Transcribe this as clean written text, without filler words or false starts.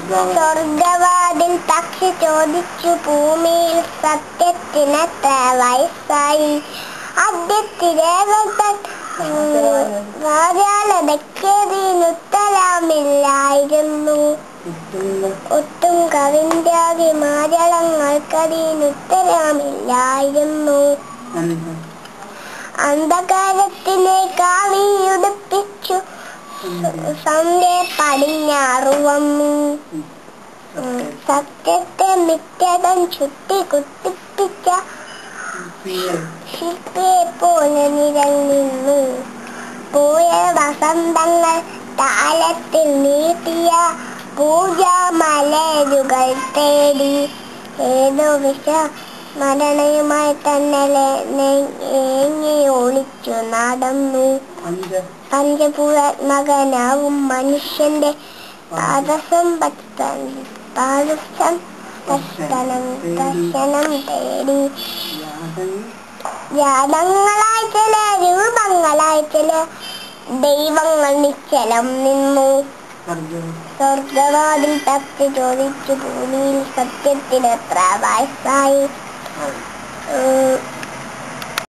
സ്വർഗവാതിൽ പക്ഷി ചോദിച്ചു ഭൂമിയിൽ സത്യത്തിനെത്ര വയസ്സായി. വാചാലതയ്ക്കതിനുത്തരമില്ലായിരുന്നു. ഒട്ടും കവിന്റാകി മാതളങ്ങൾക്കതിനുത്തരമില്ലായിരുന്നു. അന്ധകാരത്തിനെ കാവിയുടുപ്പിച്ചു സന്ധ്യ പടിഞ്ഞാറു വന്നു. സത്യത്തെ മിറ്റകം ചുറ്റി കുത്തിപ്പിച്ച ശില്പിയെ പോലെ നിരന്നു. പോയ വസന്തങ്ങൾ താലത്തിൽ നീട്ടിയ പൂജാമലരുകൾ തേടി ഏതോ മരണയുമായി തന്നെ ഏങ്ങി ഒളിച്ചു നടന്നു. പഞ്ചഭൂതാത്മകനാവും മനുഷ്യന്റെ ദർശനം തേടി ജാതങ്ങളായി ചില രൂപങ്ങളായി ചില ദൈവങ്ങൾ നിശ്ചലം നിന്നു. സ്വർഗവാതിൽ തട്ടി ചോദിച്ചു ഭൂമിയിൽ സത്യത്തിനെത്ര വയസ്സായി.